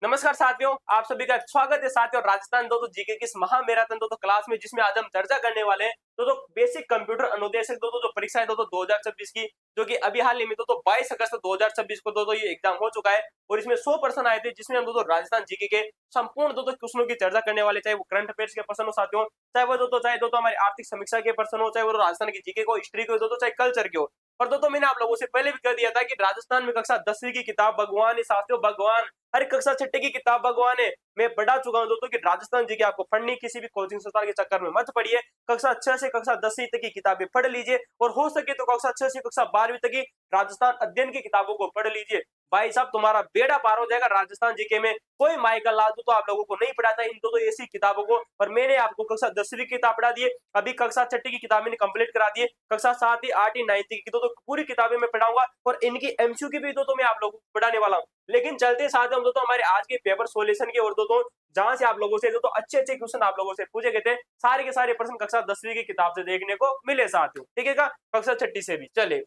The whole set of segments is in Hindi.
नमस्कार साथियों, आप सभी का स्वागत है साथियों राजस्थान दोस्तों जीके की इस महा मैराथन दोस्तों क्लास में, जिसमें आज हम चर्चा करने वाले हैं दोस्तों बेसिक कंप्यूटर अनुदेशक दोस्तों जो परीक्षा है दोस्तों 2026 की, जो कि अभी हाल ही में दोस्तों 22 अगस्त 2026 को दोस्तों ये एग्जाम हो चुका है। और इसमें 100 प्रश्न आए थे, जिसमें हम दोस्तों राजस्थान जीके के संपूर्ण दोस्तों क्वेश्चनों की चर्चा करने वाले, चाहे वो करंट अफेयर्स के प्रश्न हो साथियों, चाहे दोस्तों हमारी आर्थिक समीक्षा के प्रश्न हो, चाहे वो राजस्थान की जीके को, हिस्ट्री को दोस्तों, चाहे कल्चर के हो। और दोस्तों मैंने आप लोगों से पहले भी कह दिया था कि राजस्थान में कक्षा 10वीं की किताब भगवान है साथियों, भगवान। हर कक्षा 6 की किताब भगवान है। मैं बढ़ा चुका हूं दोस्तों कि राजस्थान जी की आपको पढ़नी किसी भी कोचिंग संस्थान के चक्कर में मत पड़िए। कक्षा 6 से कक्षा 10वीं तक की किताबें पढ़ लीजिए, और हो सके तो कक्षा 6 से कक्षा 12वीं तक की राजस्थान अध्ययन की किताबों को पढ़ लीजिए। भाई साहब तुम्हारा बेड़ा पार हो जाएगा राजस्थान जीके में। कोई माइकल लालू तो आप लोगों को नहीं पढ़ाता इन तो ऐसी किताबों को, और मैंने आपको कक्षा 10वीं की किताब पढ़ा दी है। अभी कक्षा 6 की किताब मैंने कंप्लीट करा दी है। कक्षा 7वीं 8वीं 9वीं की तो पूरी किताबें मैं पढ़ाऊंगा, और इनकी एमसीक्यू की भी तो मैं आप लोगों को पढ़ाने वाला हूँ। लेकिन चलते साथ हम दोस्तों हमारे आज के पेपर सॉल्यूशन की ओर दोस्तों, जहां से आप लोगों से दोस्तों अच्छे अच्छे क्वेश्चन आप लोगों से पूछे गए थे, सारे के सारे प्रश्न कक्षा 10वीं की किताब से देखने को मिले साथियों। ठीक है, कक्षा 6 से भी चले।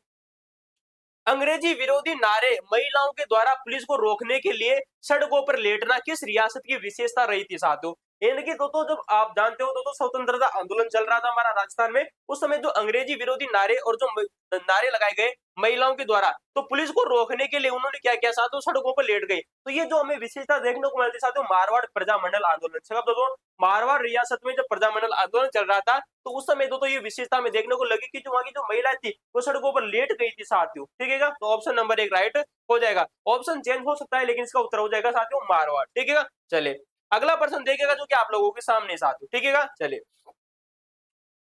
अंग्रेजी विरोधी नारे महिलाओं के द्वारा पुलिस को रोकने के लिए सड़कों पर लेटना किस रियासत की विशेषता रही थी साथियों? इनकी दोस्तों जब आप जानते हो दोस्तों स्वतंत्रता आंदोलन चल रहा था हमारा राजस्थान में, उस समय जो अंग्रेजी विरोधी नारे और जो नारे लगाए गए महिलाओं के द्वारा, तो पुलिस को रोकने के लिए उन्होंने क्या किया साथियों, सड़कों पर लेट गए। तो ये जो हमें विशेषता देखने को मिलती साथियों, मारवाड़ प्रजामंडल आंदोलन से। दोस्तों मारवाड़ रियासत में जब प्रजामंडल आंदोलन चल रहा था, तो उस समय दोस्तों ये विशेषता में देखने को लगी कि जो वहां की जो महिलाएं थी वो सड़कों पर लेट गई थी साथियों। ठीक है, तो ऑप्शन नंबर 1 राइट हो जाएगा। ऑप्शन चेंज हो सकता है, लेकिन इसका उत्तर हो जाएगा साथियों मारवाड़। ठीक है, चले अगला प्रश्न देखेगा जो कि आप लोगों के सामने साथियों। ठीक है, चले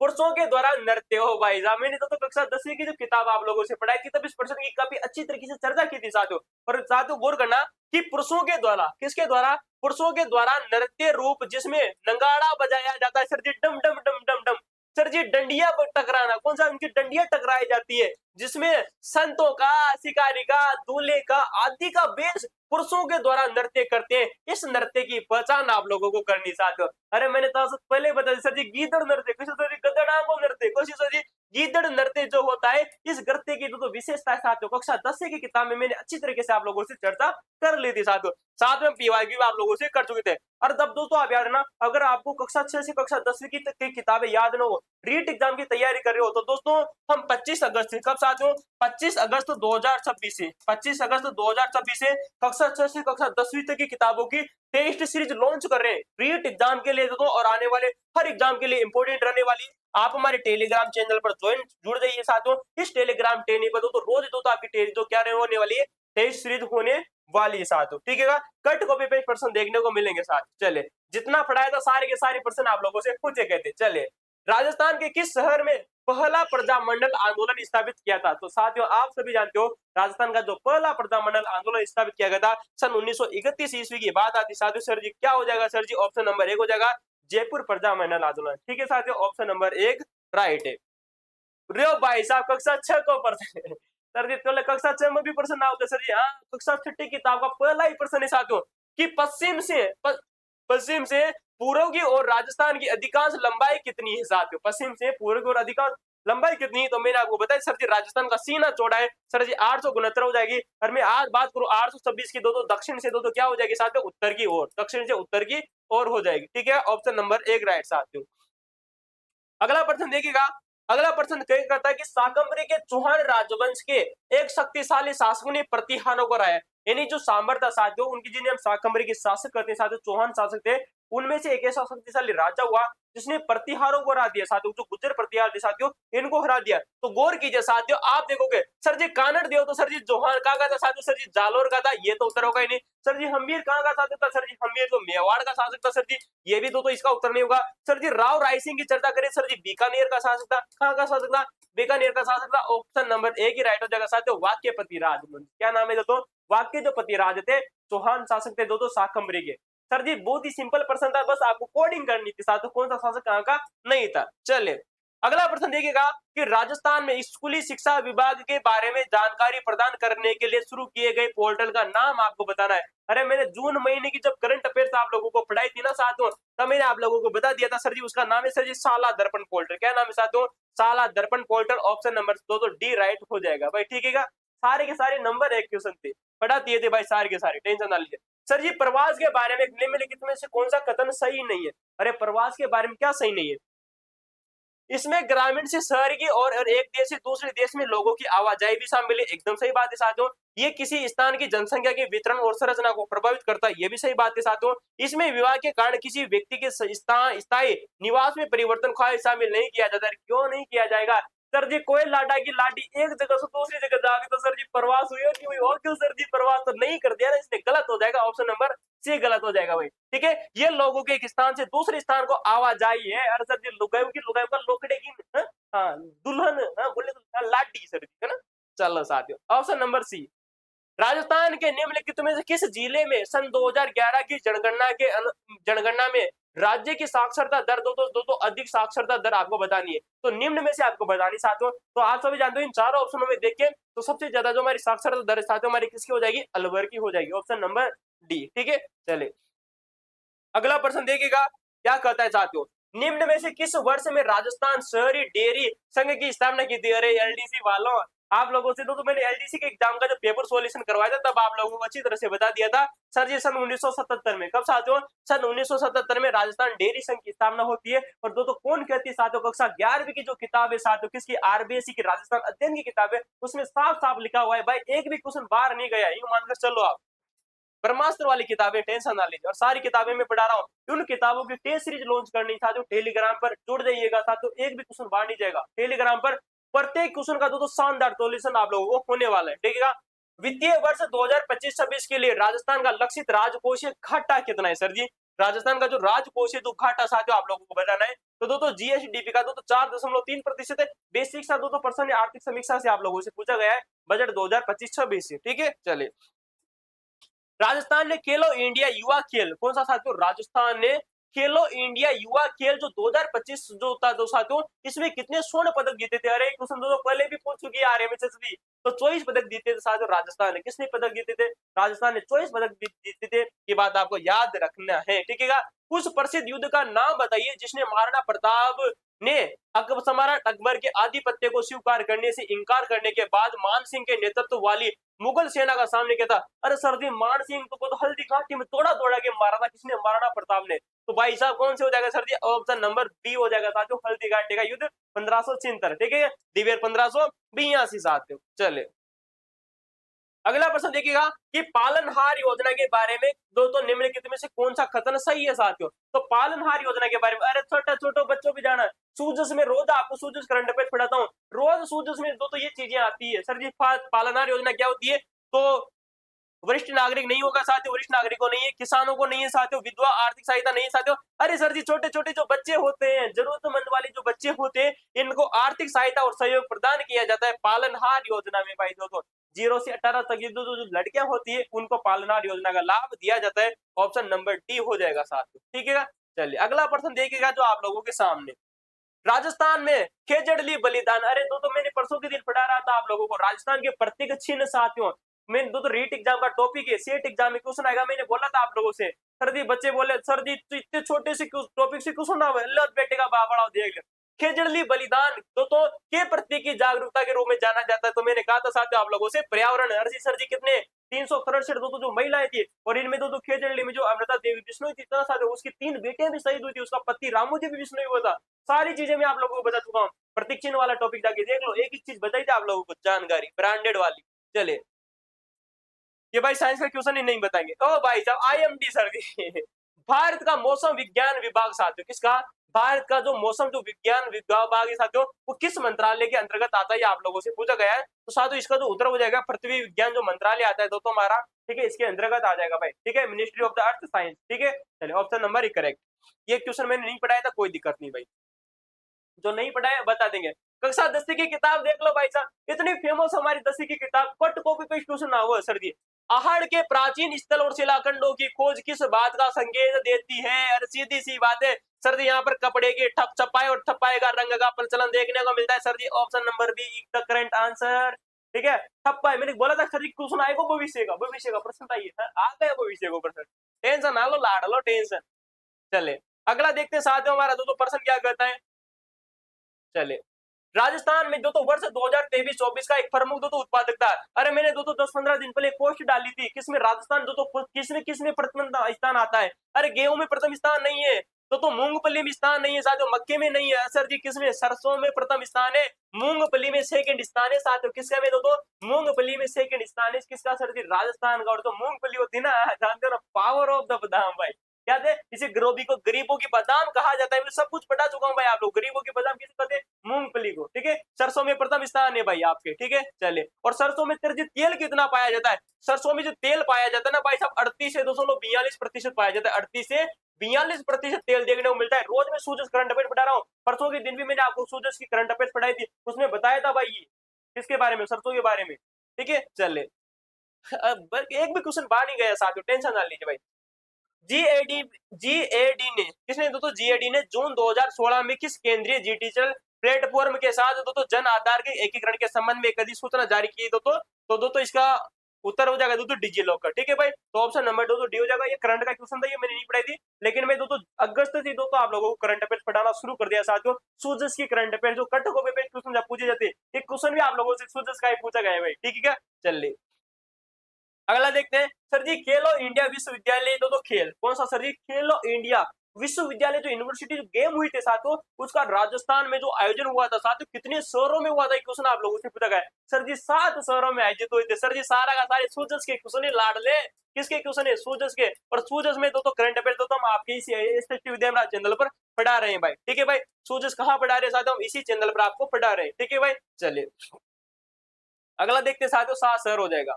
पुरुषों के द्वारा नृत्य हो। भाई साहब मैंने तो कक्षा 10वीं की जो किताब आप लोगों से पढ़ाई की, तब इस प्रश्न की काफी अच्छी तरीके से चर्चा की थी साथियों। और साथियों गौर करना कि पुरुषों के द्वारा, किसके द्वारा, पुरुषों के द्वारा नृत्य रूप जिसमें नगाड़ा बजाया जाता है सर जी, डम डम डम डम डम। सर जी डंडिया पर टकराना, कौन सा, उनकी डंडिया टकराई जाती है, जिसमें संतों का, शिकारी का, दूल्हे का आदि का वेश पुरुषों के द्वारा नृत्य करते हैं। इस नृत्य की पहचान आप लोगों को करनी साथियों। अरे मैंने तो पहले बता दी सर जी, गीदड़ नृत्य, किसी सर जी गदड़ांगो नृत्य, किसी सर जी गीदड़ नृत्य जो होता है, इस नृत्य की तो विशेषता है साथियों कक्षा 10 की किताब में मैंने अच्छी तरीके से आप लोगों से चर्चा कर ली थी साथियों। साथ में पीवाईक्यू भी आप लोगों से कर चुके थे। और तब दोस्तों आप याद रखना, अगर आपको कक्षा 6 से कक्षा 10वीं की किताबें याद न हो, रीट एग्जाम की तैयारी कर रहे हो, तो दोस्तों हम 25 अगस्त से, कब साथियों, 25 अगस्त 2026 से, 25 अगस्त 2026 से कक्षा 6 से कक्षा 10वीं तक की किताबों की टेस्ट सीरीज लॉन्च कर रहे हैं रीट एग्जाम के लिए दोस्तों, और आने वाले हर एग्जाम के लिए इंपोर्टेंट रहने वाली। आप हमारे टेलीग्राम चैनल पर जुड़ जाइए साथियों। इस टेलीग्राम चैनल पर दोस्तों रोज दोस्तों आपकी टेस्ट जो क्या होने वाली है, टेस्ट सीरीज होने वाली है साथियों। ठीक है, कट कॉपी पेस्ट प्रश्न देखने को मिलेंगे साथ। चले जितना पढ़ाया था सारे के सारे प्रश्न आप लोगों से पूछे गए थे। चले राजस्थान के किस शहर में पहला प्रजामंडल आंदोलन स्थापित किया था? तो साथियों आप सभी जानते हो राजस्थान का जो पहला प्रजामंडल आंदोलन स्थापित किया गया था सन 1931 ईस्वी की बात आती साथियों। सर जी क्या हो जाएगा सर जी? ऑप्शन नंबर 1 हो जाएगा जयपुर प्रजामंडल आंदोलन। ठीक है साथियों, ऑप्शन नंबर 1 राइट है। रे भाई साहब कक्षा 6 को प्रश्न सर जी, तो कक्षा 6 में भी प्रश्न ना होता सर जी। हाँ, कक्षा 6 किताब का पहला ही प्रश्न है साथियों कि पश्चिम से पूर्व की ओर राजस्थान की अधिकांश लंबाई कितनी है साथियों? पश्चिम से पूर्व की ओर अधिकांश लंबाई कितनी है? तो मैंने आपको बताया सर जी राजस्थान का सीना चौड़ा है सर जी, 869 हो जाएगी। और मैं आज बात करूं 826 की, दो दक्षिण से दो क्या हो जाएगी साथियों? उत्तर की ओर, दक्षिण से उत्तर की ओर हो जाएगी। ठीक है, ऑप्शन नंबर 1 राइट साथियों। अगला प्रश्न देखिएगा। अगला प्रश्न कह करता है कि शाकंभरी के चौहान राजवंश के एक शक्तिशाली शासक ने प्रतिहारों को हराया। यानी जो सांबर था साथियों, उनकी जिन्हें हम शाकंभरी के शासक कहते हैं साथियों, चौहान शासक थे, उनमें से एक ऐसा शक्तिशाली राजा हुआ जिसने प्रतिहारों को हरा दिया साथियों। जो गुर्जर प्रतिहार थे साथियों, इनको हरा दिया। तो गौर कीजिए साथियों, आप देखोगे सर जी कानड़ देव तो सर जी चौहान कहाँ का था साथियों? सर जी जालोर का था, ये तो उत्तर होगा ही नहीं। सर जी हमीर कहाँ का शासक था? सर जी हमीर तो मेवाड़ का शासक था सर जी, ये भी तो इसका उत्तर नहीं होगा। सर जी राव राय सिंह की चर्चा करें, सर जी बीकानेर का शासक था। कहाँ का शासक था? बीकानेर का शासक था। ऑप्शन नंबर 1 ही राइट हो जाएगा साथियों, वाक्यपति राज। क्या नाम है दोस्तों? वाक्य जो पति राज थे, चौहान शासक थे दोस्तों शाकंभरी के। सर जी बहुत ही सिंपल प्रश्न था, बस आपको कोडिंग करनी थी साथियों, कौन सा शासक कहाँ का नहीं था। चले अगला प्रश्न देखिएगा कि राजस्थान में स्कूली शिक्षा विभाग के बारे में जानकारी प्रदान करने के लिए शुरू किए गए पोर्टल का नाम आपको बताना है। अरे मैंने जून महीने की जब करंट अफेयर्स आप लोगों को पढ़ाई थी ना साथियों, तब मैंने आप लोगों को बता दिया था सर जी उसका नाम है सर जी साला दर्पण पोर्टल। क्या नाम है साथियों? साला दर्पण पोर्टल। ऑप्शन नंबर 2 तो डी राइट हो जाएगा भाई। ठीक है, सारे के सारे नंबर 1 क्वेश्चन थे, पढ़ा दिए थे भाई सारे के सारे, टेंशन ना लीजिए। सर जी प्रवास के बारे में निम्नलिखित में से कौन सा कथन सही नहीं है? अरे प्रवास के बारे में क्या सही नहीं है? इसमें ग्रामीण से शहर की और एक देश से दूसरे देश में लोगों की आवाजाही भी शामिल है। एकदम सही बात है साथियों। ये किसी स्थान की जनसंख्या के वितरण और संरचना को प्रभावित करता है, ये भी सही बात है साथियों। इसमें विवाह के कारण किसी व्यक्ति के स्थायी निवास में परिवर्तन ख्वाहिश शामिल नहीं किया जाता। क्यों नहीं किया जाएगा? सर जी कोई लाडा की लाडी एक जगह से दूसरी जगह जाके तो सर जी प्रवास हुई और नहीं हुई, और क्यों सर जी प्रवास तो नहीं कर दिया ना, इसलिए गलत हो जाएगा, ऑप्शन नंबर सी गलत हो जाएगा भाई। ठीक है, ये लोगों के एक स्थान से दूसरे स्थान को आवाजाही है। अरे सर जी लुगाई की लुगाई पर लोकड़े की हाँ दुल्हन, हाँ बोले तो लाडी सर जी, है ना। चलो साथियों ऑप्शन नंबर सी। राजस्थान के निम्नलिखित में से किस जिले में सन 2011 की जनगणना में राज्य की साक्षरता दर दो अधिक साक्षरता दर आपको बतानी है। तो निम्न में से आपको बतानी साथियों। तो आप सभी जानते हो इन चारों ऑप्शनों में देखें तो सबसे ज्यादा जो हमारी साक्षरता दर साथियों हमारी किसकी हो जाएगी? अलवर की हो जाएगी, ऑप्शन नंबर डी। ठीक है, चले अगला प्रश्न देखिएगा क्या कहता है साथियों। निम्न में से किस वर्ष में राजस्थान शहरी डेयरी संघ की स्थापना की थी? अरे एलडीसी वालों, आप लोगों से तो मैंने एलडीसी के एग्जाम का जो पेपर सॉल्यूशन करवाया था तब आप लोगों को अच्छी तरह से बता दिया था। सर जी सन 1977 में। कब साथियों? सन 1977 में राजस्थान डेयरी संघ की स्थापना होती है। और दोस्तों कौन कहती है साथियों? कक्षा 11वीं की जो किताब है साथियों, किसकी? आरबीएससी की राजस्थान अध्ययन की किताब है, उसमें साफ साफ लिखा हुआ है भाई, एक भी क्वेश्चन बाहर नहीं गया, यूं मानकर चलो आप। ब्रह्मास्त्र वाली किताबें टेंशन ना लीजिए, और सारी किताबें मैं पढ़ा रहा हूँ। उन किताबों की टेस्ट सीरीज लॉन्च करनी था, जो टेलीग्राम पर जुड़ जाइएगा साथियों, एक भी क्वेश्चन बाहर नहीं जाएगा टेलीग्राम पर। प्रत्येक क्वेश्चन का तो शानदार सॉल्यूशन आप लोगों को होने वाला है। ठीक है, वित्तीय वर्ष 2025-26 के लिए राजस्थान का लक्षित राजकोषीय घाटा कितना है? सर जी राजस्थान का जो राजकोषीय जो घाटा साथियों आप लोगों को बताना है। तो दोस्तों जीएसडीपी का तो 4.3% है। बेसिक सा दोस्तों पर्सन आर्थिक समीक्षा से आप लोगों से पूछा गया है बजट 2025-26 से। ठीक है, चलिए राजस्थान ने खेलो इंडिया युवा खेल कौन सा साथियों? राजस्थान ने खेलो इंडिया युवा खेल जो 2025 जो था दो साथियों, इसमें कितने स्वर्ण पदक जीते थे? अरे क्वेश्चन तो पहले भी पूछ चुकी है आरएमएसएसबी। तो 24 पदक जीते थे साथियों राजस्थान ने। किसने पदक जीते थे? राजस्थान ने 24 पदक जीते थे। ये बात आपको याद रखना है। ठीक है, उस प्रसिद्ध युद्ध का नाम बताइए जिसने महाराणा प्रताप ने सम्राट अकबर के आधिपत्य को स्वीकार करने से इनकार करने के बाद मान सिंह के नेतृत्व वाली मुगल सेना का सामने किया था। अरे सर जी मान सिंह तो हल्दी घाटी में तोड़ा तोड़ा के मारा था, किसने? महाराणा प्रताप ने। तो भाई साहब कौन से हो जाएगा sir ji? Option number B हो जाएगा साथियों, हल्दी घाटी का युद्ध 1576। ठीक है, दिवेर 1582 साथियों। चले अगला प्रश्न देखिएगा कि पालनहार योजना के बारे में दोस्तों निम्नलिखित में से कौन सा कथन सही है साथियों? तो पालनहार योजना के बारे में अरे छोटा छोटा बच्चों भी जाना सूजस में रोज आपको सूजस करंट अफेयर्स पढ़ाता हूँ। रोज सूजस में दोस्तों ये चीजें आती है। सर जी पालनहार योजना क्या होती है? तो वरिष्ठ नागरिक नहीं होगा साथियों, वरिष्ठ नागरिकों नहीं है, किसानों को नहीं है साथियों, विधवा आर्थिक सहायता नहीं है साथियों। अरे सर जी छोटे छोटे जो बच्चे होते हैं, जरूरतमंद वाले जो बच्चे होते हैं, इनको आर्थिक सहायता और सहयोग प्रदान किया जाता है पालनहार योजना में। भाई दोस्तों 0 से 18 तक ये जो लड़कियां होती है उनको पालनहार योजना का लाभ दिया जाता है। ऑप्शन नंबर डी हो जाएगा साथियों। ठीक है, चलिए अगला प्रश्न देखिएगा जो आप लोगों के सामने। राजस्थान में खेजड़ली बलिदान। अरे दोस्तों मैंने परसों के दिन पढ़ा रहा था आप लोगों को राजस्थान के प्रत्येक चिन्ह साथियों। मैंने दोस्तों रीट एग्जाम का टॉपिक है, सेट एग्जाम में क्वेश्चन आएगा। मैंने बोला था आप लोगों से सर जी बच्चे बोले सर जी तो इतने छोटे से टॉपिक से क्वेश्चन आ अल्लाह बेटे का बाबड़ा देख। खेजड़ली बलिदान तो के प्रतीक की जागरूकता के रूप में जाना जाता है। तो मैंने कहा था साथियों आप लोगों से पर्यावरण। अर्जी सर जी कितने 363 दोस्तों जो महिलाएं थी, और इनमें दोस्तों खेजड़ली में जो अमृता देवी बिश्नोई थी साथियों, उसकी 3 बेटियां भी शहीद हुई थी, उसका पति रामू जी भी बिश्नोई हुआ था। सारी चीजें मैं आप लोगों को बता चुका हूँ। प्रतीक चिन्ह वाला टॉपिक जाके देख लो, एक एक चीज बताई थी आप लोगों को जानकारी ब्रांडेड वाली। चले ये भाई साइंस का क्वेश्चन ही नहीं बताएंगे। ओ भाई साहब आईएमडी सर जी भारत का मौसम विज्ञान विभाग साथियों, किसका? भारत का जो मौसम जो विज्ञान विभाग है साथियों, वो किस मंत्रालय के अंतर्गत आता है? आप लोगों से पूछा गया है। तो साथियों इसका जो उत्तर हो जाएगा पृथ्वी विज्ञान जो मंत्रालय आता है दोस्तों हमारा, ठीक है, इसके अंतर्गत आ जाएगा भाई। ठीक है, ministry of the earth science. ठीक है, चलिए ऑप्शन नंबर ही करेक्ट। ये क्वेश्चन मैंने नहीं पढ़ाया था, कोई दिक्कत नहीं भाई, जो नहीं पढ़ा है बता देंगे। कक्षा 10 की किताब देख लो भाई साहब, इतनी फेमस हमारी 10 की किताब, कट कॉपी पेस्ट क्वेश्चन ना हुआ सर जी। आहड़ के प्राचीन स्थल और शिलाखंडों की खोज किस बात का संकेत देती है? अरे सीधी सी बात है सर जी, यहाँ पर कपड़े की ठप छपाई और ठप्पाई का रंग का प्रचलन देखने को मिलता है sir ji. Option number B the current answer. ठीक है, ठप्पाई मैंने बोला था सर जी क्वेश्चन आएगा भविष्य का प्रश्न था, ये आ गया भविष्य को प्रश्न। टेंशन ना लो, लाड़ लो टेंशन। चले अगला देखते हैं साथियों हमारा दोस्तों प्रश्न क्या कहता है। चले राजस्थान में दोस्तों वर्ष 2023-24 का एक प्रमुख दोस्तों उत्पादकता। अरे मैंने दोस्तों 10-15 दिन पहले एक पोस्ट डाली थी, किसमें राजस्थान दोस्तों किसमें किसमें प्रथम स्थान आता है। अरे गेहूं में प्रथम स्थान नहीं है तो मूंगफली में स्थान नहीं है साथियों, मक्के में नहीं है सर जी, किसमें सरसों में प्रथम स्थान है, मूंगफली में सेकंड स्थान है साथियों, किसका में दोस्तों मूंगफली में सेकंड स्थान है, किसका सर जी राजस्थान का। और तो मूंगफली होती ना, जानते हो ना, पावर ऑफ द बादाम भाई, क्या थे इसे गरीबों की बादाम कहा जाता है। मैं सब कुछ पढ़ा चुका हूँ भाई, आप लोग गरीबों की बादाम किसे कहते हैं, मूंगफली को, ठीक है। सरसों में प्रथम स्थान है भाई आपके, ठीक है। चलिए, और सरसों में तेल कितना पाया जाता है, सरसों में जो तेल पाया जाता है ना भाई साहब 38.42% पाया जाता है, 38 से 42% तेल देखने को मिलता है। रोज मैं सूजस करंट अफेयर पढ़ा रहा हूँ, परसों के दिन भी मैंने आपको सूजस की करंट अफेयर पढ़ाई थी, उसमें बताया था भाई ये किसके बारे में, सरसों के बारे में, ठीक है। चलिए, एक भी क्वेश्चन बाहर नहीं गया साथियों, टेंशन ना लीजिए भाई। जीएडी जीएडी ने किसने दोस्तों, जीएडी ने जून 2016 में किस केंद्रीय डिजिटल प्लेटफॉर्म के साथ दोस्तों जन आधार के एकीकरण के संबंध में एक अधिसूचना जारी की दोस्तों। तो दोस्तों इसका उत्तर हो जाएगा दोस्तों डिजी लॉकर, ठीक है भाई। तो ऑप्शन नंबर दोस्तों डी हो जाएगा। ये करंट का क्वेश्चन था, ये मैंने नहीं पढ़ाई थी, लेकिन मैं दोस्तों अगस्त से दोस्तों आप लोगों को करंट अफेयर पढ़ाना शुरू कर दिया साथियों। सूजस की करंट अफेयर जो कट को पे क्वेश्चन जब पूछे जाते हैं, ये क्वेश्चन भी आप लोगों से सूजस का ही पूछा गया है भाई, ठीक है क्या। चलिए अगला देखते हैं सर जी, खेलो इंडिया विश्वविद्यालय तो खेल कौन सा सर जी, खेलो इंडिया विश्वविद्यालय जो यूनिवर्सिटी जो गेम हुई थे साथियों, उसका राजस्थान में जो आयोजन हुआ था साथियों, कितने शहरों में हुआ था क्वेश्चन आप लोगों से पूछा गया सर जी, 7 शहरों में आयोजित हुए थे सर जी। सारा का सारे सूजस के क्वेश्चन ही लाडले किसके क्वेश्चन है, सूजस के। और सूजस में तो करंट अफेयर तो हम आपके इसी एसएसटी विद्यामराज चैनल पर पढ़ा रहे हैं भाई, ठीक है भाई। सूजस कहाँ पढ़ा रहे हैं साथियों, हम इसी चैनल पर आपको पढ़ा रहे हैं, ठीक है भाई। चलिए अगला देखते हैं साथियों, 7 शहर हो जाएगा।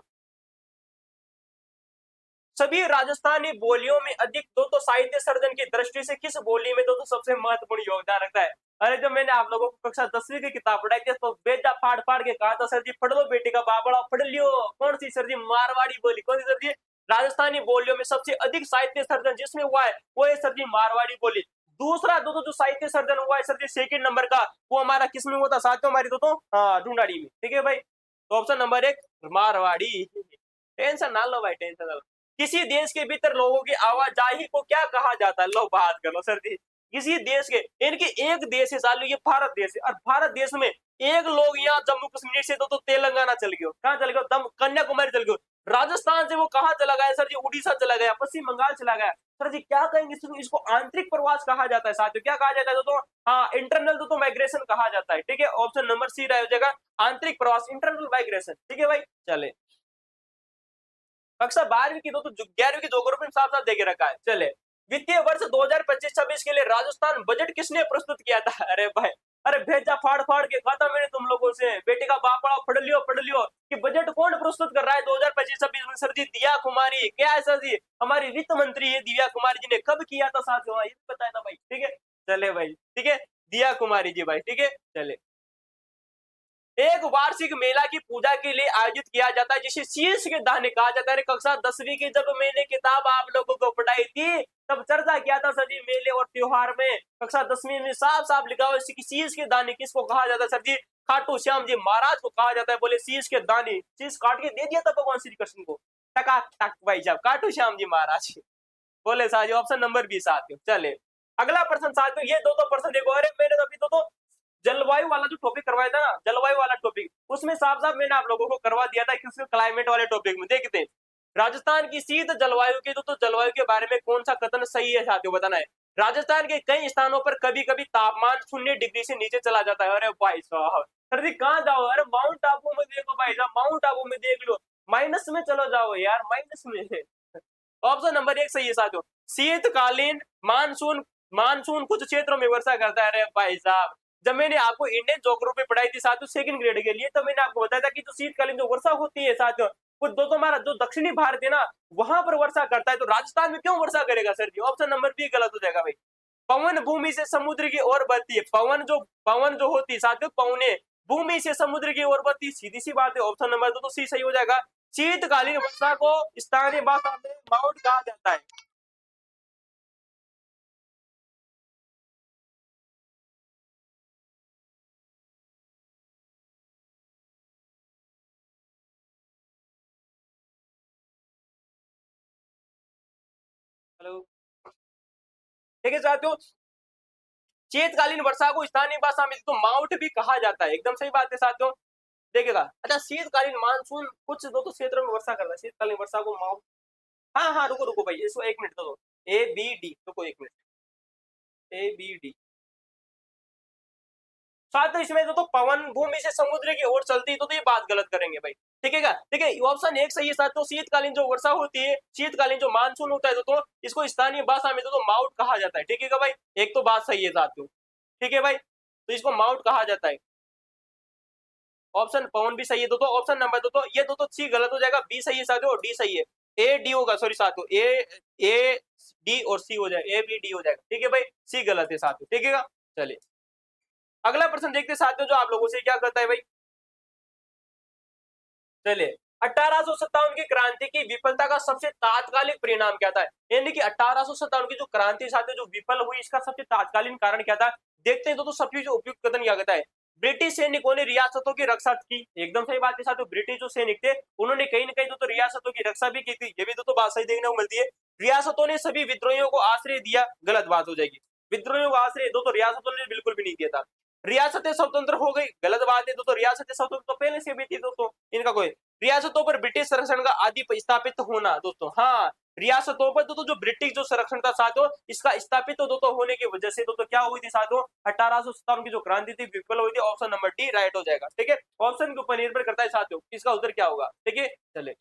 सभी राजस्थानी बोलियों में अधिक दोस्तों साहित्य सर्जन की दृष्टि से किस बोली में दोस्तों सबसे महत्वपूर्ण योगदान रखता है। अरे जब मैंने आप लोगों को कक्षा 10वीं की किताब पढ़ाई थी तो बेटा फाड़ फाड़ के कहा था सर जी पढ़ लो बेटे का बाबड़ा पढ़ लियो, कौन सी सर जी, मारवाड़ी बोली, कौन सी सर जी, राजस्थानी बोलियों में सबसे अधिक साहित्य सर्जन जिसमें हुआ है वो है सर जी मारवाड़ी बोली। दूसरा दोस्तों जो साहित्य सर्जन हुआ है सर जी सेकंड नंबर का, वो हमारा किसमें हुआ था साथियों, हमारी दोस्तों हाँ ढूंढाड़ी में, ठीक है भाई। तो ऑप्शन नंबर 1 मारवाड़ी। टेंशन ना लो भाई, टेंशन ना लो। किसी देश के भीतर लोगों की आवाजाही को क्या कहा जाता है, लो बात करो सर जी। किसी देश के, इनके एक देश है सालू, ये भारत देश है, और भारत देश में एक लोग यहाँ जम्मू कश्मीर से तो तेलंगाना चल गयो, कहाँ चल गयो, कन्याकुमारी चल गयो। राजस्थान से वो कहाँ चला गया सर जी, उड़ीसा चला गया, पश्चिम बंगाल चला गया। सर जी क्या कहेंगे इसको आंतरिक प्रवास कहा जाता है साथियों, क्या कहा जाता है दोस्तों, हाँ इंटरनल दोस्तों माइग्रेशन कहा जाता है, ठीक है। ऑप्शन नंबर सी रह जाएगा आंतरिक प्रवास, इंटरनल माइग्रेशन, ठीक है भाई। चले कक्षा 12वीं की तो 11वीं की ज्योग्राफी में साफ साफ देके रखा है। चले वित्तीय वर्ष 2025-26 के लिए राजस्थान बजट किसने प्रस्तुत किया था, अरे भाई, अरे भेजा फाड़ फाड़ के खाता मैंने तुम लोगों से, बेटे का बापड़ा पढ़ लियो कि बजट कौन प्रस्तुत कर रहा है 2025-26 में, सर जी दिया कुमारी, क्या है सर जी, हमारी वित्त मंत्री है दिव्या कुमारी जी ने, कब किया था साथियों ये बताया था भाई, ठीक है। चले भाई, ठीक है, दिया कुमारी जी भाई, ठीक है। चले एक वार्षिक मेला की पूजा के लिए आयोजित किया जाता है जिसे शीर्ष के दान कहा जाता है। कक्षा 10वीं की जब मैंने किताब आप लोगों को पढ़ाई थी तब चर्चा किया था सर जी मेले और त्योहार में, कक्षा 10वीं में साफ साफ लिखा हुआ शीर्ष के दानी किसको कहा जाता है सर जी, खाटू श्याम जी महाराज को कहा जाता है। बोले शीर्ष के दानी, शीर्ष काट के दे दिया था भगवान श्री कृष्ण को, टका टक भाई साहब खाटू श्याम जी महाराज बोले साथियों ऑप्शन नंबर 20 साथियों। चले अगला प्रश्न साथियों, ये दो प्रश्न देखो, अरे मैंने तो अभी तो जलवायु वाला जो टॉपिक करवाया था ना, जलवायु वाला टॉपिक, उसमें साफ साफ मैंने आप लोगों को करवा दिया था कि उसमें क्लाइमेट वाले टॉपिक में देखते हैं राजस्थान की शीत जलवायु के तो जलवायु के बारे में कौन सा कथन सही है साथियों, बताना है। राजस्थान के कई स्थानों पर कभी कभी तापमान 0 डिग्री से नीचे चला जाता है। अरे भाई साहब सर जी कहाँ जाओ, अरे माउंट आबू में देखो भाई साहब, माउंट आबू में देख लो, माइनस में चलो जाओ यार, माइनस में। ऑप्शन नंबर 1 सही है साथियों, शीतकालीन मानसून, मानसून कुछ क्षेत्रों में वर्षा करता है। अरे भाई साहब जब मैंने आपको इंडियन ज्योग्राफी पढ़ाई थी साथियों सेकंड ग्रेड के लिए, तो मैंने आपको बताया था कि जो शीतकालीन जो वर्षा होती है साथियों, वो दोस्तों हमारा जो दक्षिणी भारत है ना वहां पर वर्षा करता है, तो राजस्थान में क्यों वर्षा करेगा sir ji, option number B गलत हो जाएगा भाई। पवन भूमि से समुद्र की ओर बढ़ती है, पवन जो होती है साथियों, पवने भूमि से समुद्र की ओर बढ़ती, सीधी सी बात है, ऑप्शन नंबर 2 तो सी सही हो जाएगा। शीतकालीन वर्षा को स्थानीय भाषा में माउंट कहा जाता है। हेलो, ठीक है साथियों, शीतकालीन वर्षा को स्थानीय भाषा में तो माउट भी कहा जाता है। एकदम सही बात है साथियों, देखिएगा। अच्छा, शीतकालीन मानसून कुछ दो तो क्षेत्रों में वर्षा करता है, शीतकालीन वर्षा को माउट। हाँ हाँ, रुको रुको भाई, इसको 1 मिनट दो, ABD, रुको 1 मिनट, ABD। साथ इसमें तो पवन भूमि से समुद्र की ओर चलती तो ये बात गलत करेंगे भाई, ठीक है क्या? ठीक है, ऑप्शन 1 सही है साथ। तो शीतकालीन जो वर्षा होती है, शीतकालीन जो मानसून होता है तो इसको स्थानीय भाषा में तो माउट कहा जाता है, ठीक है क्या भाई? एक तो बात सही है साथियों, ठीक है भाई, तो इसको माउट कहा जाता है। ऑप्शन पवन भी सही है दोस्तों, ऑप्शन नंबर दो ये दो तो सी गलत हो जाएगा, बी सही है साथियों, डी सही है, ए डी होगा, सॉरी साथियों, ए डी और सी हो जाएगा, ए बी डी हो जाएगा, ठीक है भाई, सी गलत है साथियों, ठीक है। चलिए अगला प्रश्न देखते साथियों, जो आप लोगों से क्या करता है भाई। चलिए, 1857 की क्रांति की विफलता का सबसे तात्कालिक परिणाम क्या था? यानी कि 1857 की जो क्रांति साथियों जो विफल हुई, इसका सबसे तात्कालिक कारण क्या था? देखते हैं तो सबसे जो उपयुक्त कथन क्या कहता है। ब्रिटिश सैनिकों ने रियासतों की रक्षा की, एकदम सही बात है साथियों, ब्रिटिश जो सैनिक थे उन्होंने कहीं ना कहीं तो रियासतों की रक्षा भी की थी, ये भी तो बात सही देखने को मिलती है। रियासतों ने सभी विद्रोहियों को आश्रय दिया, गलत बात हो जाएगी। विद्रोहियों को आश्रय दो तो रियासतों ने बिल्कुल भी नहीं दिया था। रियासतें स्वतंत्र हो गई, गलत बात है, तो रियासतें स्वतंत्र तो पहले से भी थी दोस्तों, इनका कोई। रियासतों पर ब्रिटिश संरक्षण का आदि स्थापित होना दोस्तों, हाँ, रियासतों पर दोस्तों जो ब्रिटिश जो संरक्षण था साथियों, इसका स्थापित तो दोस्तों होने की वजह से दोस्तों क्या हुई थी साथियों, 1857 की जो क्रांति थी विफल हुई थी। ऑप्शन नंबर डी राइट हो जाएगा, ठीक है। ऑप्शन के ऊपर निर्भर करता है साथियों इसका उत्तर क्या होगा, ठीक है। चले,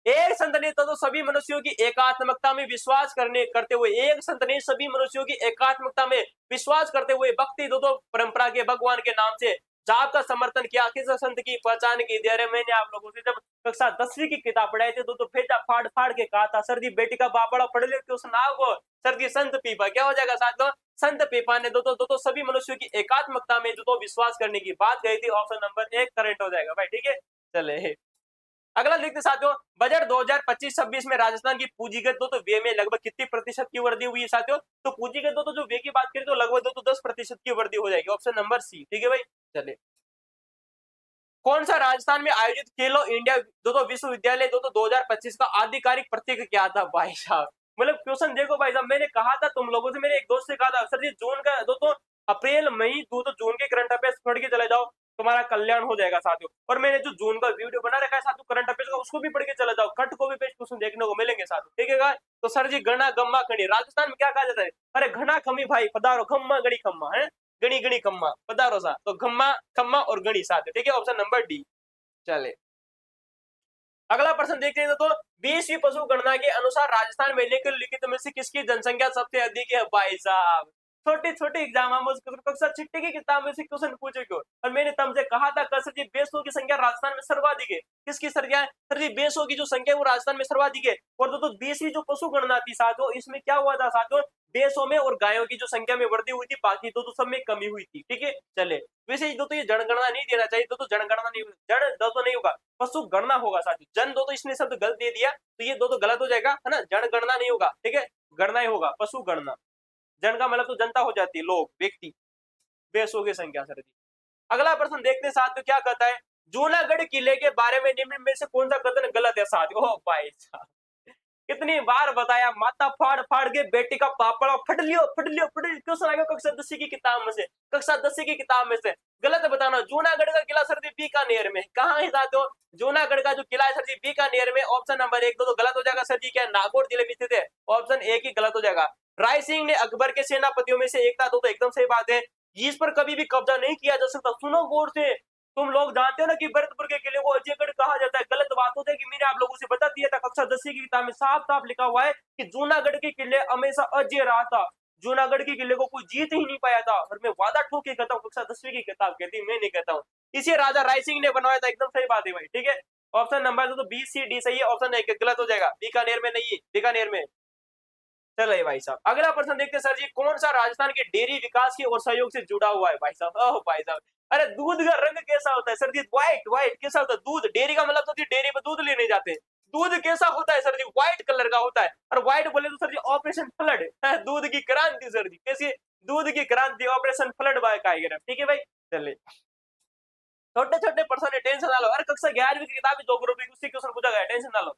एक संत ने तो सभी मनुष्यों की एकात्मकता में विश्वास करते हुए, एक संत ने सभी मनुष्यों की एकात्मकता में विश्वास करते हुए भक्ति दो परंपरा के भगवान के नाम से जाप का समर्थन किया। किस संत की पहचान की दे रहे? मैंने आप लोगों से जब कक्षा 10वीं की किताब पढ़ाई थी तो भेजा फाड़ फाड़ के कहा था, सर जी बेटी का बापड़ा पढ़ लेते उस नाव को, सर जी संत पीपा क्या हो जाएगा साथियों? संत पीपा ने दो सभी मनुष्यों की एकात्मकता में जो विश्वास करने की बात कही थी। ऑप्शन नंबर 1 करेक्ट हो जाएगा भाई, ठीक है। चले अगला देखते साथियों, बजट 2025-26 में राजस्थान की पूंजीगत तो व्यय में लगभग कितनी प्रतिशत की वृद्धि हुई है साथियों? तो पूंजीगत तो जो व्यय की बात करें तो लगभग 10% की वृद्धि हो जाएगी। ऑप्शन नंबर सी, ठीक है भाई। चले, कौन सा राजस्थान में आयोजित खेलो इंडिया विश्वविद्यालय 2025 का आधिकारिक प्रतीक क्या था भाई साहब? मतलब क्वेश्चन देखो भाई साहब, मैंने कहा था तुम लोगों से, मेरे एक दोस्त से कहा था, सर जी जून का अप्रैल मई जून के करंट अफेयर्स पढ़ के चले जाओ, तुम्हारा कल्याण हो जाएगा साथियों। और मैंने जो जून का वीडियो बना रखा है साथियों करंट अफेयर्स का, उसको भी पढ़ के चले जाओ, कट को भी पेज क्वेश्चन देखने को मिलेंगे साथियों, ठीक है। तो सर जी गणा गम्मा खड़ी राजस्थान में क्या कहा जाता है? अरे घना खमी भाई पधारो, खम्मा गड़ी खम्मा है, गणी गणी खम्मा पधारो सा, तो खम्मा खम्मा और गणी साथ, ठीक है। Option number D. चले अगला प्रश्न देखते हैं तो 20वीं पशु गणना के अनुसार राजस्थान में निम्नलिखित में से किसकी जनसंख्या सबसे अधिक है भाई साहब? छोटे छोटे एग्जाम हम कक्षा छठी की किताब में से क्वेश्चन पूछे क्यों? और मैंने तुमसे कहा था सर जी बेसों की संख्या राजस्थान में सर्वाधिक है। किसकी संख्या है? सर जी बेसों की जो संख्या है वो राजस्थान में सर्वाधिक है। और तो 20वीं जो पशु गणना थी साथियों, इसमें क्या हुआ था साथियों? बेसों में और गायों की जो संख्या में वृद्धि हुई थी, बाकी तो सब में कमी हुई थी, ठीक है। चले वैसे ये जनगणना नहीं देना चाहिए, तो जनगणना नहीं, जन नहीं होगा, पशु गणना होगा साथियों। जन तो इसने शब्द गलत दे दिया, तो ये दो गलत हो जाएगा, है ना। जनगणना नहीं होगा, ठीक है, गणना ही होगा, पशु गणना। जन का मतलब तो जनता हो जाती है, लोग, व्यक्ति, बेसों की संख्या सर जी। अगला प्रश्न देखते हैं साथियों क्या कहता है, जूनागढ़ किले के बारे में निम्न में से कौन सा कथन गलत है साथियों? ओ भाई साहब, कितनी बार बताया, माता फाड़ फाड़ के बेटी का पापड़ा फट लियो फट लियो फट लियो, क्वेश्चन आएगा कक्षा 10 की किताब में से, कक्षा 10 की किताब में से। गलत बताना। जूनागढ़ का किला सर जी बीकानेर में, कहाँ है साथियों? जूनागढ़ का जो किला है सर जी बीकानेर में। ऑप्शन नंबर 1 तो गलत हो जाएगा सर जी, क्या नागौर जिले में स्थित है? ऑप्शन 1 ही गलत हो जाएगा। राय सिंह ने अकबर के सेनापतियों में से एक था, तो एकदम सही बात है, इस पर कभी भी कब्जा नहीं किया जा सकता। सुनो गौर से, तुम लोग जानते हो ना कि भरतपुर के किले को अजयगढ़ कहा जाता है, गलत बात होता है कि मैंने आप लोगों से बता दिया था, कक्षा 10 की किताब में साफ साफ लिखा हुआ है कि जूनागढ़ के किले हमेशा अजय रहा था, जूनागढ़ के किले को कोई जीत ही नहीं पाया था। और मैं वादा ठोक के कहता हूँ, कक्षा 10 की किताब कहती है, मैं नहीं कहता हूँ। इसे राजा राय सिंह ने बनवाया था, एकदम सही बात है भाई, ठीक है। ऑप्शन नंबर तो बी सी डी सही है, ऑप्शन एक गलत हो जाएगा, बीकानेर में नहीं है, बीकानेर में। चलो भाई साहब अगला प्रश्न देखते हैं सर जी, कौन सा राजस्थान के डेयरी विकास की और सहयोग से जुड़ा हुआ है भाई साहब? ओह भाई साहब, अरे दूध का रंग कैसा होता है सर जी? व्हाइट व्हाइट कैसा होता है? दूध, डेयरी का मतलब तो डेयरी में दूध लेने जाते हैं, दूध कैसा होता है सर जी? व्हाइट कलर का होता है। और व्हाइट बोले तो सर जी ऑपरेशन फ्लड है, दूध की क्रांति सर जी, कैसी दूध की क्रांति, ऑपरेशन फ्लड बाय का, ठीक है भाई। चलिए छोटे छोटे प्रश्न है, टेंशन ना लो। अरे कक्षा 11वीं की किताब 2 ग्रुप उससे क्वेश्चन पूछा गया, टेंशन ना लो,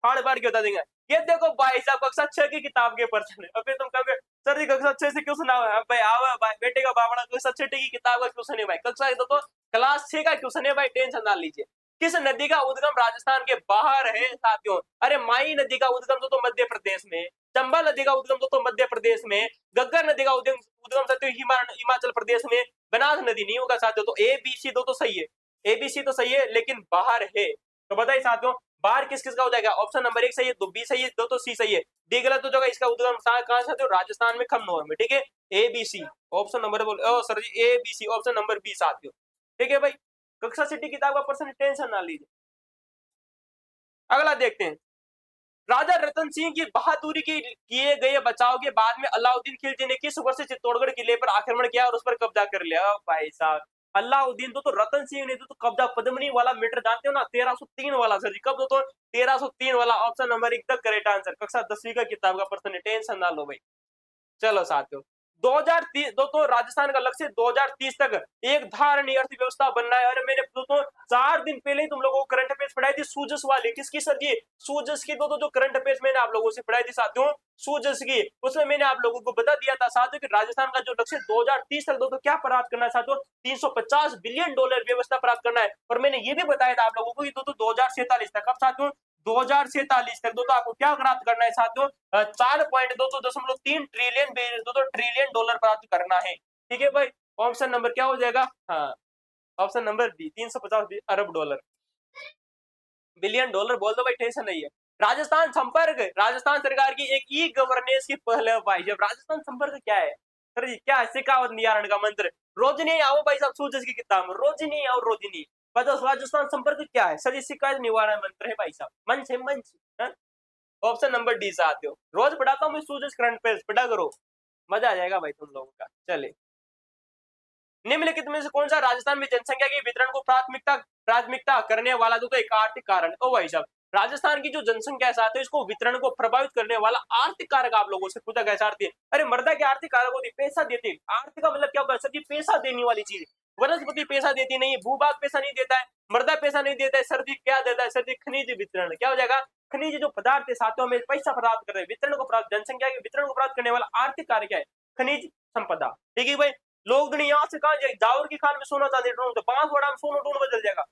फाड़ फाड़ के बता देंगे। ये देखो भाई साहब कक्षा 6 की किताब के प्रश्न है। अबे तुम कहोगे सर जी कक्षा 6 से क्वेश्चन आवे भाई, आवे भाई, बेटे का बावड़ा कक्षा 6 की किताब का क्वेश्चन है भाई, कक्षा तो क्लास 6 का क्वेश्चन है भाई, टेंशन ना लीजिए। किस नदी का उद्गम राजस्थान के बाहर है साथियों? अरे माई नदी का उद्गम तो मध्य प्रदेश में, चंबा नदी का उद्गम तो मध्य प्रदेश में, गग्गर नदी का उद्गम साथियों हिमाचल प्रदेश में, बनास नदी नहीं होगा साथियों। तो ए बी सी दो तो सही है, ए बी सी तो सही है, लेकिन बाहर है। तो बताइए साथियों बाहर किस किस का हो जाएगा? ऑप्शन नंबर 1 सही है, 2 बी सही है, 2 तो सी सही है, डी गलत हो जाएगा। इसका उद्गम कहां से? राजस्थान में खमनोर में, ठीक है। A B C option number बोल sir ji, A B C option number B साथियों, ठीक है भाई। कक्षा सिटी किताब का पर्सन टेंशन ना लीजिए। अगला देखते हैं, राजा रतन सिंह की बहादुरी के किए गए बचाव के बाद में अलाउद्दीन खिलजी ने किस वर्ष चित्तौड़गढ़ किले पर आक्रमण किया और उस पर कब्जा कर लिया? भाई साहब अलाउद्दीन तो रतन सिंह ने तो कब्जा पद्मनी वाला मीटर जानते हो ना, 1303 वाला सर जी, कब तो 1303 वाला। ऑप्शन नंबर 1 तक करेक्ट आंसर। कक्षा 10वीं का किताब का पर्सन टेंशन ना लो भाई। चलो साथियों 2030 दोस्तों राजस्थान का लक्ष्य 2030 तक एक धारणीय अर्थव्यवस्था बनना है। और मैंने दोस्तों 4 दिन पहले ही तुम लोगों को करंट अफेयर्स पढ़ाई थी सूजस वाली, किसकी सर जी? सूजस की। दोस्तों जो करंट अफेयर्स मैंने आप लोगों से पढ़ाई थी साथियों सूजस की, उसमें मैंने आप लोगों को बता दिया था साथियों कि राजस्थान का जो लक्ष्य 2030 तक दोस्तों क्या प्राप्त करना है साथियों? 350 बिलियन डॉलर व्यवस्था प्राप्त करना है। और मैंने ये भी बताया था आप लोगों को कि दोस्तों 2047 तक, अब साथियों 2047 तक दोस्तों आपको क्या प्राप्त करना है साथियों? 4.2 ट्रिलियन ट्रिलियन डॉलर प्राप्त करना है, ठीक है भाई। ऑप्शन नंबर क्या हो जाएगा? हाँ ऑप्शन नंबर बी 350 अरब डॉलर, बिलियन डॉलर बोल दो भाई, टेंशन नहीं है। राजस्थान संपर्क, राजस्थान सरकार की एक ई गवर्नेंस की पहल है भाई। जब राजस्थान संपर्क क्या है सर जी? क्या है? शिकावत निवारण का मंत्र। रोजनी आओ भाई साहब, सूरज की किताब में रोजनी आओ रोजनी। बताओ राजस्थान संपर्क क्या है सर जी? शिकायत निवारण मंत्र है भाई साहब, मंच है मंच। ऑप्शन नंबर डी से आते हो, रोज पढ़ाता हूँ मैं सूरज करंट पेज, पढ़ा करो, मजा आ जाएगा भाई तुम लोगों का। चले निम्नलिखित में से कौन सा राजस्थान में जनसंख्या के वितरण को प्राथमिकता प्राथमिकता करने वाला तो एक आर्थिक कारण? ओ भाई साहब राजस्थान की जो जनसंख्या साथ है इसको वितरण को प्रभावित करने वाला आर्थिक कारक आप लोगों से पूछा गया सारथी। अरे मर्दा के आर्थिक कारक होती पैसा देती, आर्थिक का मतलब क्या होगा सर जी? पैसा देने वाली चीज। वनस्पति पैसा देती नहीं, भूभाग पैसा नहीं देता है, मर्दा पैसा नहीं देता है, सर्दी क्या देता है सर जी? खनिज वितरण। क्या हो जाएगा? खनिज जो पदार्थ है साथियों में पैसा प्राप्त कर रहे हैं, वितरण को प्राप्त, जनसंख्या के वितरण को प्राप्त करने वाला आर्थिक कार्य क्या है? खनिज संपदा, ठीक है भाई। लोग दुनिया से कहा जाए जावर की खान में सोना चांदी ढूंढ, तो बांसवाड़ा में सोना ढूंढ बदल जाएगा।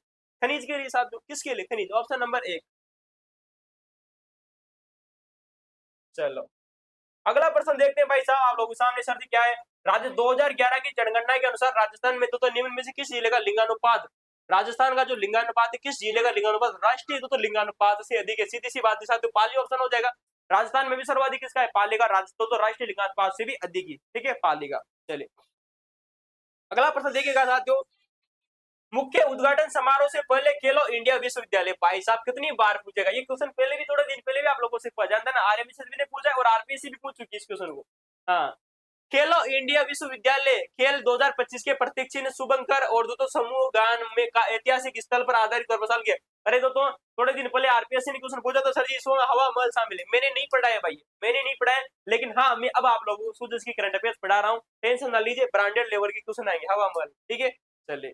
खनिज के लिए साथ किसके लिए? खनिज। Option number 1। चलो अगला प्रश्न देखते हैं भाई साहब आप लोगों के सामने सर जी क्या है? राज्य 2011 की जनगणना के अनुसार राजस्थान में तो निम्न में से किस जिले का लिंगानुपात, राजस्थान का जो लिंगानुपात है किस जिले का लिंगानुपात राष्ट्रीय तो लिंगानुपात से अधिक है? सीधी सी बात है साथियों, पाली ऑप्शन हो जाएगा। राजस्थान में भी सर्वाधिक किसका है? पाली का। राजस्थान तो राष्ट्रीय लिंगानुपात से भी अधिक ही, ठीक है, पाली का। चलिए अगला प्रश्न देखिएगा साथियों, मुख्य उद्घाटन समारोह से पहले खेलो इंडिया विश्वविद्यालय। भाई साहब कितनी बार पूछेगा ये क्वेश्चन? पहले भी थोड़े दिन पहले भी आप लोगों से पूछा जाता है ना, आरएमएसएस ने पूछा है और आरपीएससी भी पूछ चुकी है इस क्वेश्चन को। हाँ खेलो इंडिया विश्वविद्यालय खेल 2025 के प्रतीक चिन्ह शुभंकर और दोस्तों समूह गान में का ऐतिहासिक स्थल पर आधारित और बसाल किया। अरे दोस्तों थोड़े दिन पहले आरपीएससी ने क्वेश्चन पूछा था सर जी इसमें हवा महल शामिल है। मैंने नहीं पढ़ा है भाई, मैंने नहीं पढ़ा है, लेकिन हाँ मैं अब आप लोगों को सूरज की करंट अफेयर्स पढ़ा रहा हूँ, टेंशन ना लीजिए, ब्रांडेड लेवल के क्वेश्चन आएंगे हवा महल, ठीक है। चलिए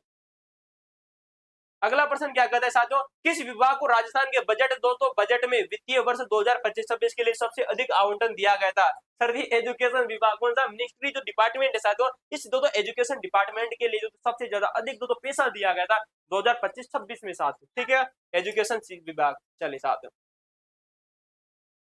अगला प्रश्न क्या कहता है साथियों, किस विभाग को राजस्थान के बजट दोस्तों बजट में वित्तीय वर्ष 2025-26 के लिए सबसे अधिक आवंटन दिया गया था? सर जी एजुकेशन विभाग। कौन सा मिनिस्ट्री जो डिपार्टमेंट है साथियों, इस दोस्तों एजुकेशन डिपार्टमेंट के लिए जो सबसे ज्यादा अधिक दोस्तों पैसा दिया गया था 2025-26 में साथियों, ठीक है, एजुकेशन विभाग। चलिए साथियों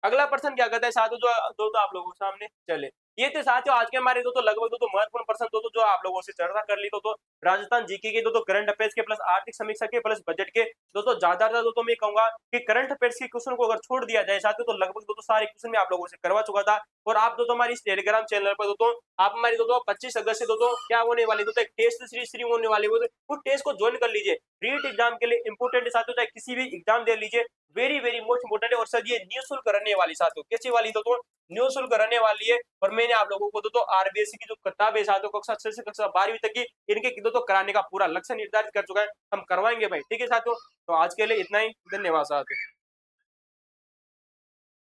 अगला प्रश्न क्या कहता है साथियों, जो दोस्तों आप लोगों के सामने चले ये थे साथियों आज के हमारे दोस्तों लगभग दोस्तों महत्वपूर्ण प्रश्न दोस्तों जो आप लोगों से चर्चा कर ली दोस्तों राजस्थान जीके के दोस्तों करंट अफेयर्स के प्लस आर्थिक समीक्षा के प्लस बजट के दोस्तों ज्यादातर दोस्तों मैं कहूंगा कि करंट अफेयर्स के क्वेश्चन को अगर छोड़ दिया जाए साथियों तो लगभग दोस्तों सारे क्वेश्चन मैं आप लोगों से करवा चुका था। और आप दोस्तों हमारी इस टेलीग्राम चैनल पर दोस्तों आप हमारी दोस्तों 25 अगस्त से दोस्तों क्या होने वाली दोस्तों एक टेस्ट सीरीज होने वाली है, वो टेस्ट को ज्वाइन कर लीजिए। रीट एग्जाम के लिए इंपोर्टेंट साथियों चाहे किसी भी एग्जाम दे लीजिए, वेरी वेरी मोस्ट इंपोर्टेंट है। और सर ये निःशुल्क रहने वाली साथियों, कैसी वाली दोस्तों निःशुल्क रहने वाली है। और मैंने आप लोगों को दोस्तों आरबीएससी की जो किताब है साथियों कक्षा 6 से कक्षा 12वीं तक की इनके दोस्तों कराने का पूरा लक्ष्य निर्धारित कर चुका है, हम करवाएंगे भाई, ठीक है साथियों। तो आज के लिए इतना ही, धन्यवाद साथियों।